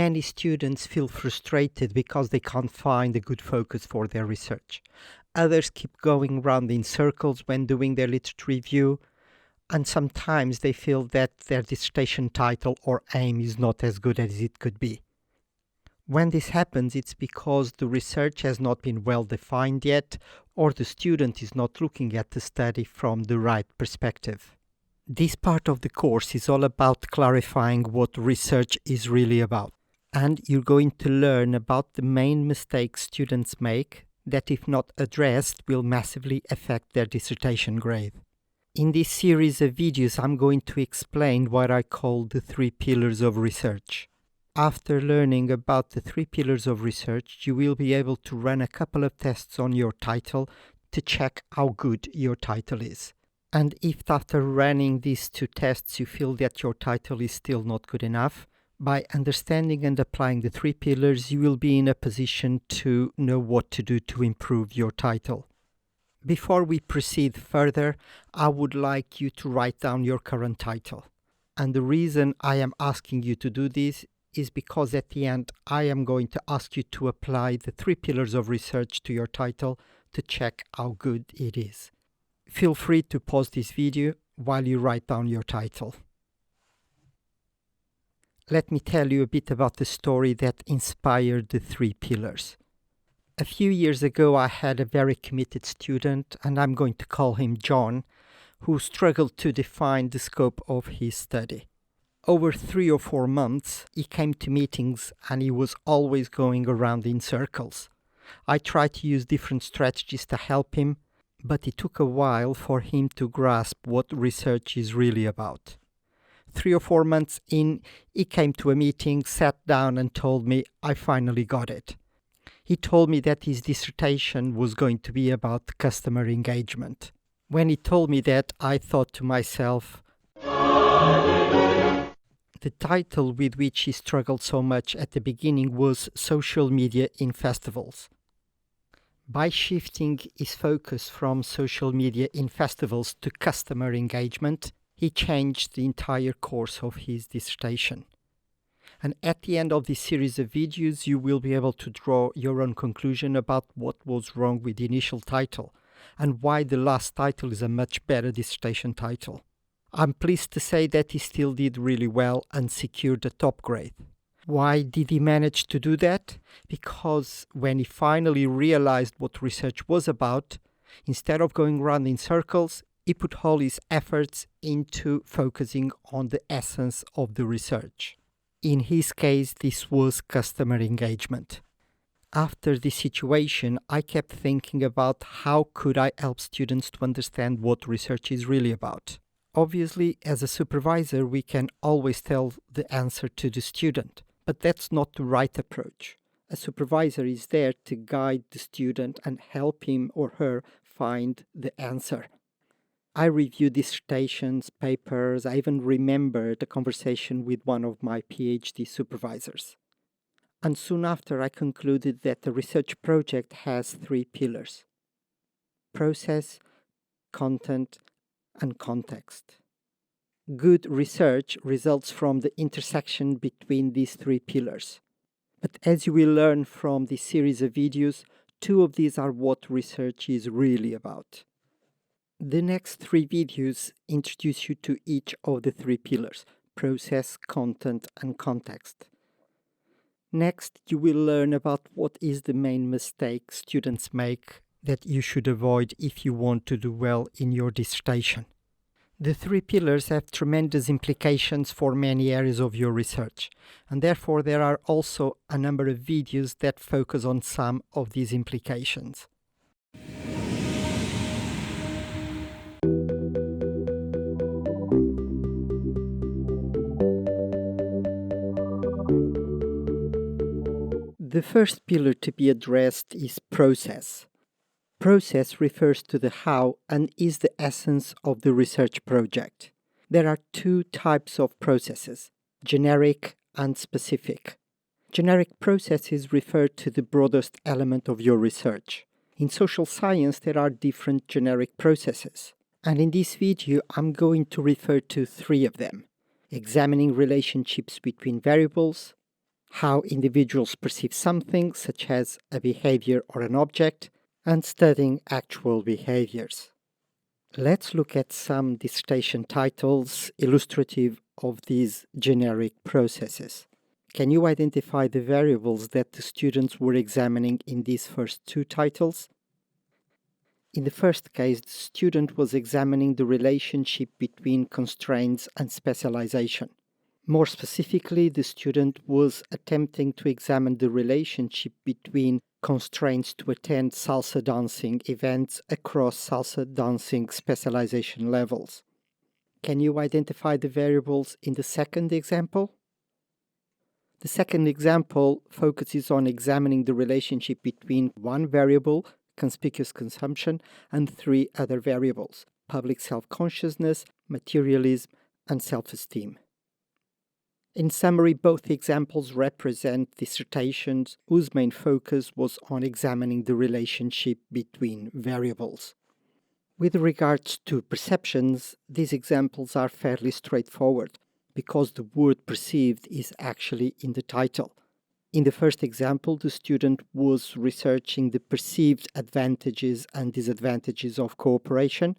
Many students feel frustrated because they can't find a good focus for their research. Others keep going round in circles when doing their literature review, and sometimes they feel that their dissertation title or aim is not as good as it could be. When this happens, it's because the research has not been well defined yet, or the student is not looking at the study from the right perspective. This part of the course is all about clarifying what research is really about. And you're going to learn about the main mistakes students make that, if not addressed, will massively affect their dissertation grade. In this series of videos, I'm going to explain what I call the 3 pillars of research. After learning about the 3 pillars of research, you will be able to run a couple of tests on your title to check how good your title is. And if after running these 2 tests you feel that your title is still not good enough, by understanding and applying the 3 pillars, you will be in a position to know what to do to improve your title. Before we proceed further, I would like you to write down your current title. And the reason I am asking you to do this is because at the end I am going to ask you to apply the 3 pillars of research to your title to check how good it is. Feel free to pause this video while you write down your title. Let me tell you a bit about the story that inspired the 3 pillars. A few years ago I had a very committed student, and I'm going to call him John, who struggled to define the scope of his study. Over 3 or 4 months, he came to meetings and he was always going around in circles. I tried to use different strategies to help him, but it took a while for him to grasp what research is really about. 3 or 4 months in, he came to a meeting, sat down and told me, "I finally got it." He told me that his dissertation was going to be about customer engagement. When he told me that, I thought to myself, the title with which he struggled so much at the beginning was Social Media in Festivals. By shifting his focus from social media in festivals to customer engagement, he changed the entire course of his dissertation. And at the end of this series of videos, you will be able to draw your own conclusion about what was wrong with the initial title and why the last title is a much better dissertation title. I'm pleased to say that he still did really well and secured a top grade. Why did he manage to do that? Because when he finally realized what research was about, instead of going round in circles, he put all his efforts into focusing on the essence of the research. In his case, this was customer engagement. After this situation, I kept thinking about how could I help students to understand what research is really about. Obviously, as a supervisor, we can always tell the answer to the student, but that's not the right approach. A supervisor is there to guide the student and help him or her find the answer. I reviewed dissertations, papers. I even remember the conversation with one of my PhD supervisors. And soon after, I concluded that the research project has 3 pillars: process, content, and context. Good research results from the intersection between these 3 pillars. But as you will learn from this series of videos, 2 of these are what research is really about. The next 3 videos introduce you to each of the 3 pillars: process, content, and context. Next, you will learn about what is the main mistake students make that you should avoid if you want to do well in your dissertation. The 3 pillars have tremendous implications for many areas of your research, and therefore there are also a number of videos that focus on some of these implications. The first pillar to be addressed is process. Process refers to the how and is the essence of the research project. There are 2 types of processes: generic and specific. Generic processes refer to the broadest element of your research. In social science, there are different generic processes, and in this video I'm going to refer to 3 of them: examining relationships between variables, how individuals perceive something, such as a behavior or an object, and studying actual behaviors. Let's look at some dissertation titles illustrative of these generic processes. Can you identify the variables that the students were examining in these first two titles? In the first case, the student was examining the relationship between constraints and specialization. More specifically, the student was attempting to examine the relationship between constraints to attend salsa dancing events across salsa dancing specialization levels. Can you identify the variables in the second example? The second example focuses on examining the relationship between one variable, conspicuous consumption, and three other variables, public self-consciousness, materialism, and self-esteem. In summary, both examples represent dissertations whose main focus was on examining the relationship between variables. With regards to perceptions, these examples are fairly straightforward, because the word perceived is actually in the title. In the first example, the student was researching the perceived advantages and disadvantages of cooperation,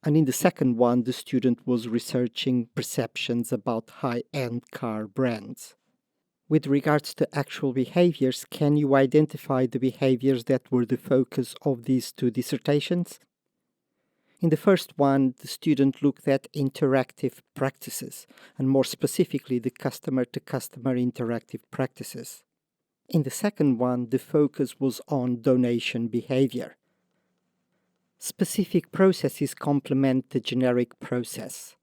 and in the second one, the student was researching perceptions about high-end car brands. With regards to actual behaviors, can you identify the behaviors that were the focus of these two dissertations? In the first one, the student looked at interactive practices, and more specifically, the customer-to-customer interactive practices. In the second one, the focus was on donation behavior. Specific processes complement the generic process.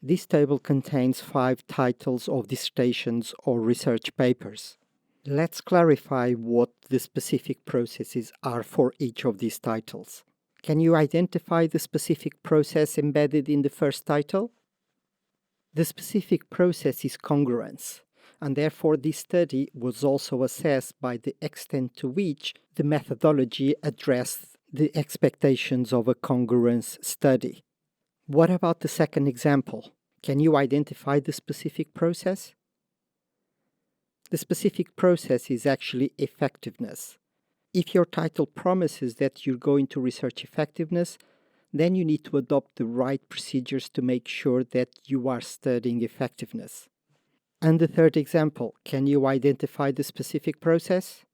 This table contains 5 titles of dissertations or research papers. Let's clarify what the specific processes are for each of these titles. Can you identify the specific process embedded in the first title? The specific process is congruence, and therefore this study was also assessed by the extent to which the methodology addressed the expectations of a congruence study. What about the second example? Can you identify the specific process? The specific process is actually effectiveness. If your title promises that you're going to research effectiveness, then you need to adopt the right procedures to make sure that you are studying effectiveness. And the third example, can you identify the specific process?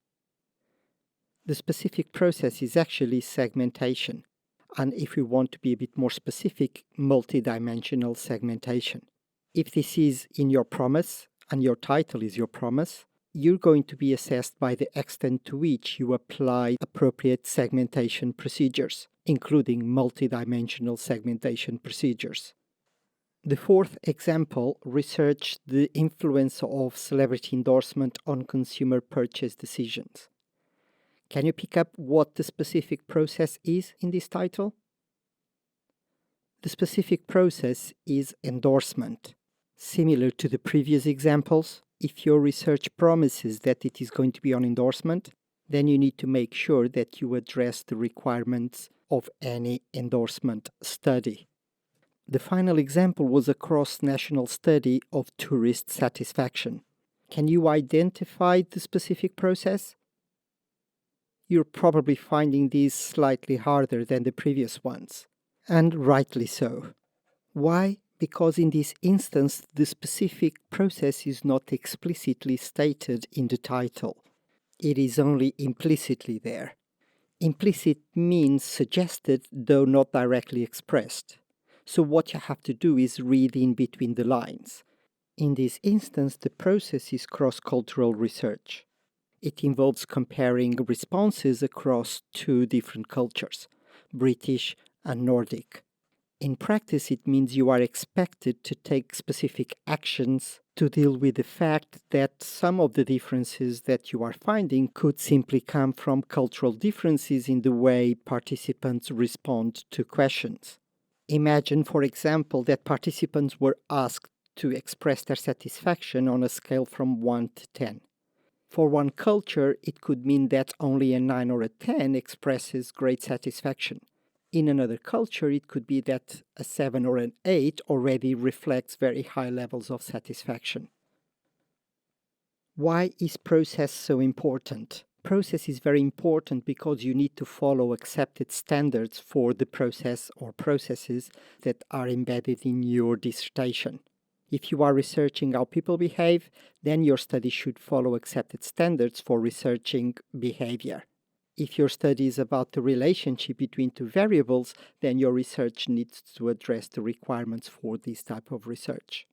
The specific process is actually segmentation, and if we want to be a bit more specific, multidimensional segmentation. If this is in your promise, and your title is your promise, you're going to be assessed by the extent to which you apply appropriate segmentation procedures, including multidimensional segmentation procedures. The fourth example researched the influence of celebrity endorsement on consumer purchase decisions. Can you pick up what the specific process is in this title? The specific process is endorsement. Similar to the previous examples, if your research promises that it is going to be on endorsement, then you need to make sure that you address the requirements of any endorsement study. The final example was a cross-national study of tourist satisfaction. Can you identify the specific process? You're probably finding these slightly harder than the previous ones, and rightly so. Why? Because in this instance, the specific process is not explicitly stated in the title. It is only implicitly there. Implicit means suggested, though not directly expressed. So what you have to do is read in between the lines. In this instance, the process is cross-cultural research. It involves comparing responses across 2 different cultures, British and Nordic. In practice, it means you are expected to take specific actions to deal with the fact that some of the differences that you are finding could simply come from cultural differences in the way participants respond to questions. Imagine, for example, that participants were asked to express their satisfaction on a scale from 1 to 10. For one culture, it could mean that only a 9 or a 10 expresses great satisfaction. In another culture, it could be that a 7 or an 8 already reflects very high levels of satisfaction. Why is process so important? Process is very important because you need to follow accepted standards for the process or processes that are embedded in your dissertation. If you are researching how people behave, then your study should follow accepted standards for researching behavior. If your study is about the relationship between two variables, then your research needs to address the requirements for this type of research.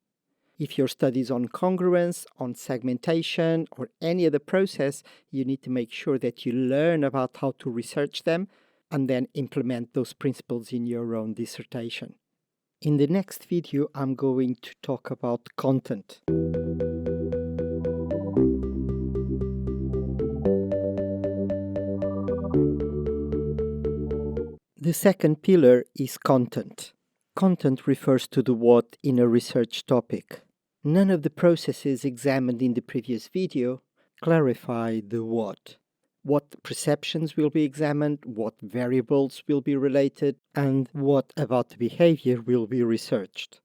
If your study is on congruence, on segmentation, or any other process, you need to make sure that you learn about how to research them and then implement those principles in your own dissertation. In the next video, I'm going to talk about content. The second pillar is content. Content refers to the what in a research topic. None of the processes examined in the previous video clarify the what. What perceptions will be examined, what variables will be related, and what about the behavior will be researched.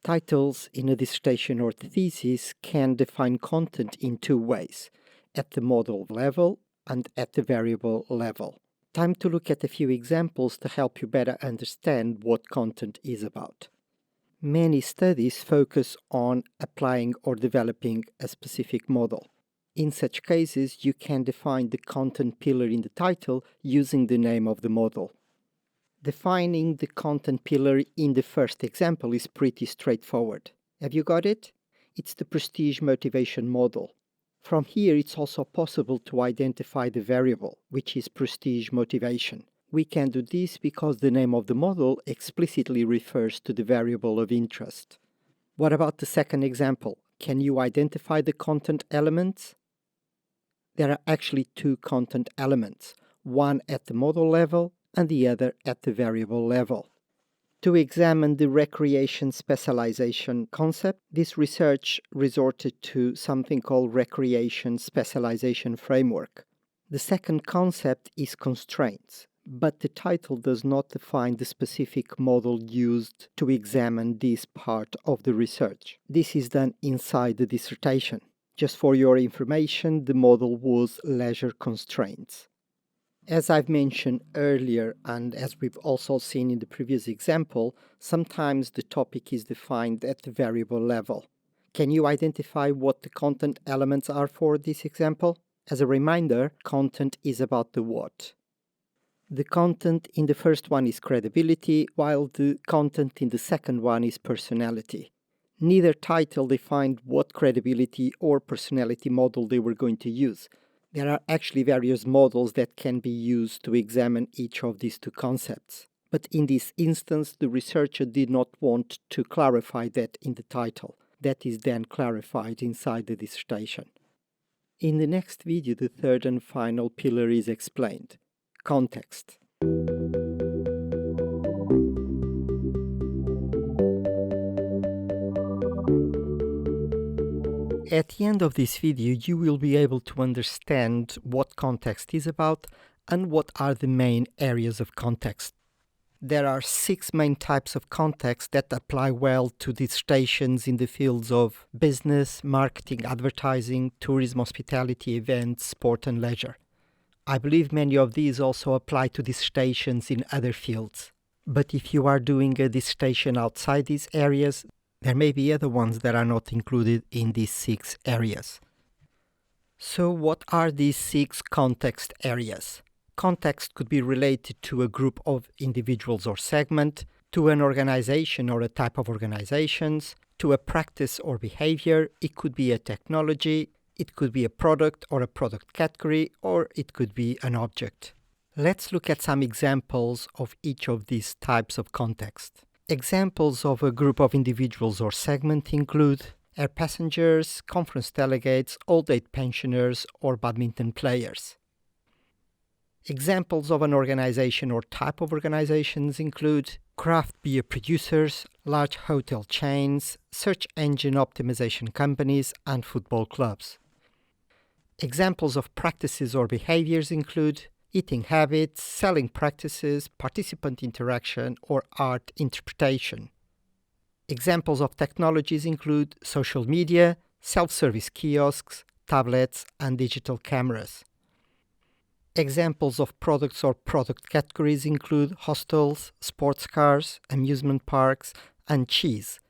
Titles in a dissertation or thesis can define content in two ways, at the model level and at the variable level. Time to look at a few examples to help you better understand what content is about. Many studies focus on applying or developing a specific model. In such cases, you can define the content pillar in the title using the name of the model. Defining the content pillar in the first example is pretty straightforward. Have you got it? It's the prestige motivation model. From here, it's also possible to identify the variable, which is prestige motivation. We can do this because the name of the model explicitly refers to the variable of interest. What about the second example? Can you identify the content elements? There are actually two content elements, one at the model level and the other at the variable level. To examine the recreation specialization concept, this research resorted to something called recreation specialization framework. The second concept is constraints, but the title does not define the specific model used to examine this part of the research. This is done inside the dissertation. Just for your information, the model was leisure constraints. As I've mentioned earlier, and as we've also seen in the previous example, sometimes the topic is defined at the variable level. Can you identify what the content elements are for this example? As a reminder, content is about the what. The content in the first one is credibility, while the content in the second one is personality. Neither title defined what credibility or personality model they were going to use. There are actually various models that can be used to examine each of these two concepts. But in this instance, the researcher did not want to clarify that in the title. That is then clarified inside the dissertation. In the next video, the third and final pillar is explained. Context. At the end of this video, you will be able to understand what context is about and what are the main areas of context. There are 6 main types of context that apply well to dissertations in the fields of business, marketing, advertising, tourism, hospitality, events, sport and leisure. I believe many of these also apply to dissertations in other fields. But if you are doing a dissertation outside these areas, there may be other ones that are not included in these 6 areas. So what are these 6 context areas? Context could be related to a group of individuals or segment, to an organization or a type of organizations, to a practice or behavior. It could be a technology, it could be a product or a product category, or it could be an object. Let's look at some examples of each of these types of context. Examples of a group of individuals or segment include air passengers, conference delegates, old age pensioners, or badminton players. Examples of an organization or type of organizations include craft beer producers, large hotel chains, search engine optimization companies, and football clubs. Examples of practices or behaviors include eating habits, selling practices, participant interaction, or art interpretation. Examples of technologies include social media, self-service kiosks, tablets, and digital cameras. Examples of products or product categories include hostels, sports cars, amusement parks, and cheese.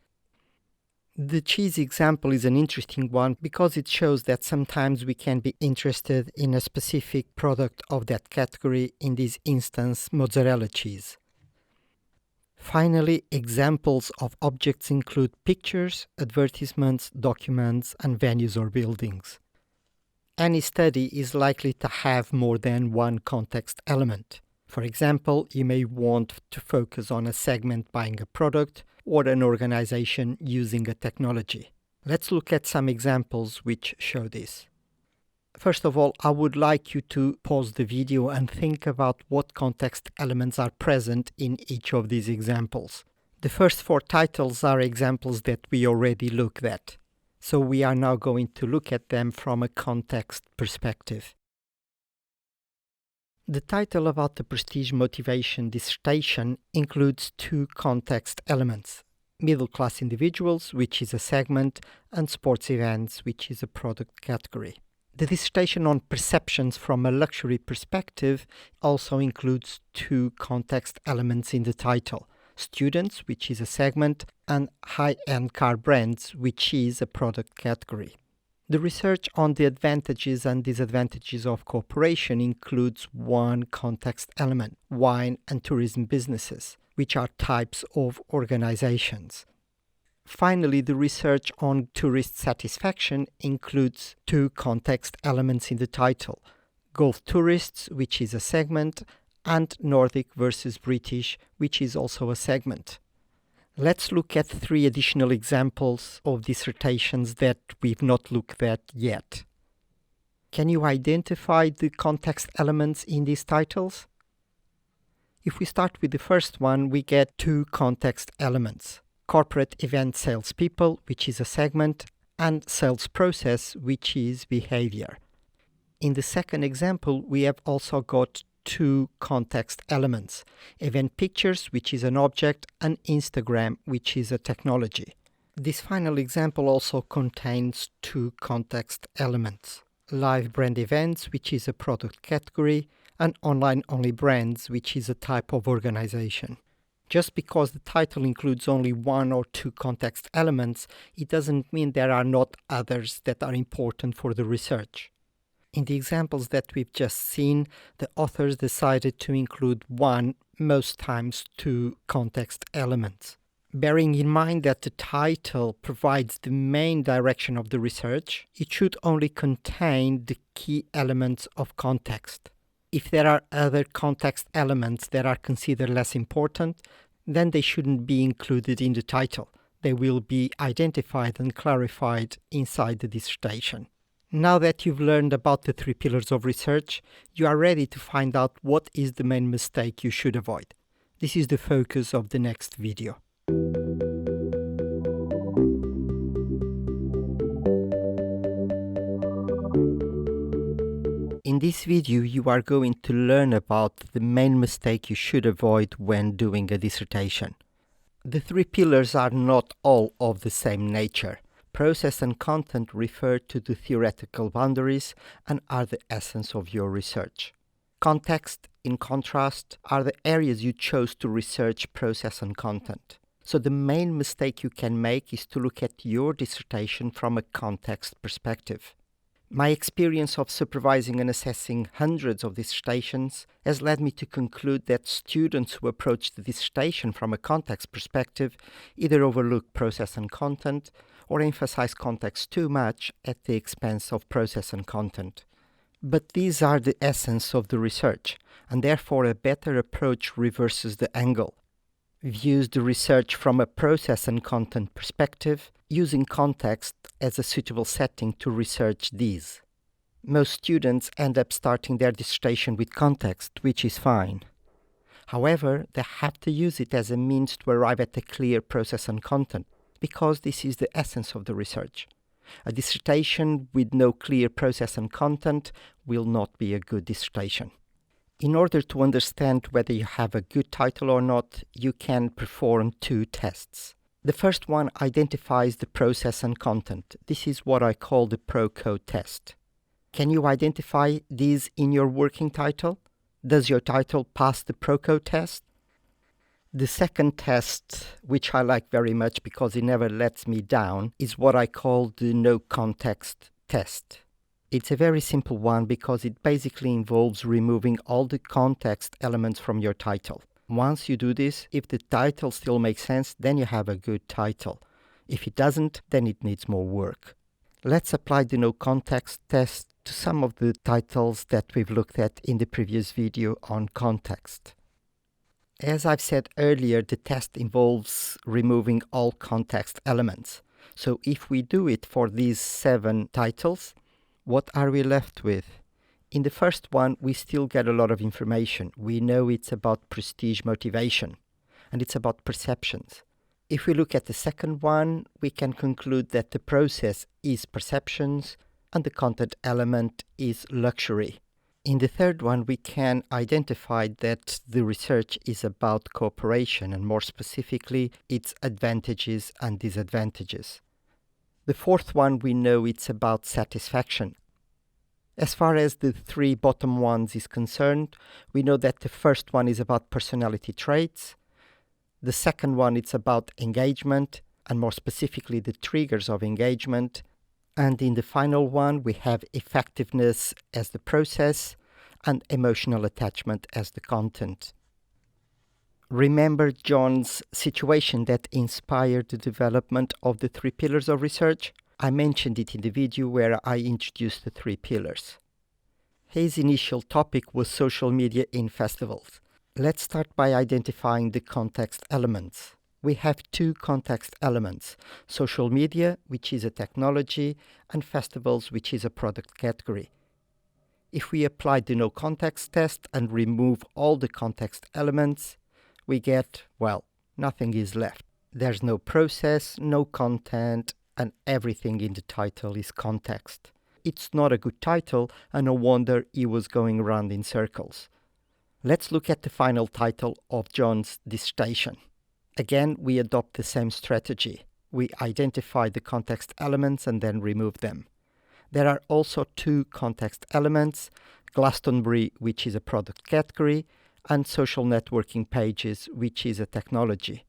The cheese example is an interesting one because it shows that sometimes we can be interested in a specific product of that category, in this instance mozzarella cheese. Finally, examples of objects include pictures, advertisements, documents, and venues or buildings. Any study is likely to have more than one context element. For example, you may want to focus on a segment buying a product or an organization using a technology. Let's look at some examples which show this. First of all, I would like you to pause the video and think about what context elements are present in each of these examples. The first 4 titles are examples that we already looked at, so we are now going to look at them from a context perspective. The title about the prestige motivation dissertation includes 2 context elements: middle-class individuals, which is a segment, and sports events, which is a product category. The dissertation on perceptions from a luxury perspective also includes 2 context elements in the title: students, which is a segment, and high-end car brands, which is a product category. The research on the advantages and disadvantages of cooperation includes 1 context element: wine and tourism businesses, which are types of organizations. Finally, the research on tourist satisfaction includes 2 context elements in the title: Gulf tourists, which is a segment, and Nordic versus British, which is also a segment. Let's look at 3 additional examples of dissertations that we've not looked at yet. Can you identify the context elements in these titles? If we start with the first one, we get 2 context elements: corporate event salespeople, which is a segment, and sales process, which is behavior. In the second example, we have also got 2 context elements: event pictures, which is an object, and Instagram, which is a technology. This final example also contains 2 context elements: live brand events, which is a product category, and online-only brands, which is a type of organization. Just because the title includes only 1 or 2 context elements, it doesn't mean there are not others that are important for the research. In the examples that we've just seen, the authors decided to include 1, most times 2 context elements. Bearing in mind that the title provides the main direction of the research, it should only contain the key elements of context. If there are other context elements that are considered less important, then they shouldn't be included in the title. They will be identified and clarified inside the dissertation. Now that you've learned about the 3 pillars of research, you are ready to find out what is the main mistake you should avoid. This is the focus of the next video. In this video, you are going to learn about the main mistake you should avoid when doing a dissertation. The 3 pillars are not all of the same nature. Process and content refer to the theoretical boundaries and are the essence of your research. Context, in contrast, are the areas you chose to research process and content. So the main mistake you can make is to look at your dissertation from a context perspective. My experience of supervising and assessing hundreds of dissertations has led me to conclude that students who approach the dissertation from a context perspective either overlook process and content or emphasize context too much at the expense of process and content. But these are the essence of the research, and therefore a better approach reverses the angle. Views the research from a process and content perspective, using context as a suitable setting to research these. Most students end up starting their dissertation with context, which is fine. However, they have to use it as a means to arrive at a clear process and content, because this is the essence of the research. A dissertation with no clear process and content will not be a good dissertation. In order to understand whether you have a good title or not, you can perform 2 tests. The first one identifies the process and content. This is what I call the pro-code test. Can you identify these in your working title? Does your title pass the pro-code test? The second test, which I like very much because it never lets me down, is what I call the no context test. It's a very simple one because it basically involves removing all the context elements from your title. Once you do this, if the title still makes sense, then you have a good title. If it doesn't, then it needs more work. Let's apply the no context test to some of the titles that we've looked at in the previous video on context. As I've said earlier, the test involves removing all context elements. So if we do it for these 7 titles, what are we left with? In the first one, we still get a lot of information. We know it's about prestige motivation, and it's about perceptions. If we look at the second one, we can conclude that the process is perceptions, and the content element is luxury. In the third one, we can identify that the research is about cooperation, and more specifically, its advantages and disadvantages. The fourth one, we know it's about satisfaction. As far as the 3 bottom ones is concerned, we know that the first one is about personality traits. The second one, it's about engagement, and more specifically, the triggers of engagement. And in the final one, we have effectiveness as the process and emotional attachment as the content. Remember John's situation that inspired the development of the 3 pillars of research? I mentioned it in the video where I introduced the 3 pillars. His initial topic was social media in festivals. Let's start by identifying the context elements. We have 2 context elements: social media, which is a technology, and festivals, which is a product category. If we apply the no context test and remove all the context elements, we get, well, nothing is left. There's no process, no content, and everything in the title is context. It's not a good title, and no wonder he was going around in circles. Let's look at the final title of John's dissertation. Again, we adopt the same strategy. We identify the context elements and then remove them. There are also 2 context elements: Glastonbury, which is a product category, and social networking pages, which is a technology.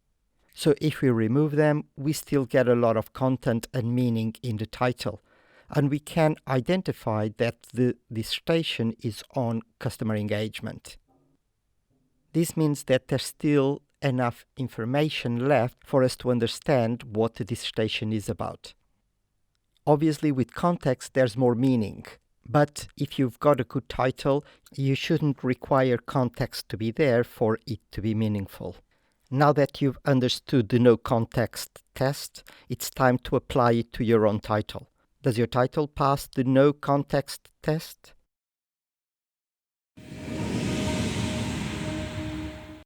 So if we remove them, we still get a lot of content and meaning in the title. And we can identify that the dissertation is on customer engagement. This means that there's still enough information left for us to understand what the dissertation is about. Obviously, with context, there's more meaning. But if you've got a good title, you shouldn't require context to be there for it to be meaningful. Now that you've understood the no context test, it's time to apply it to your own title. Does your title pass the no context test?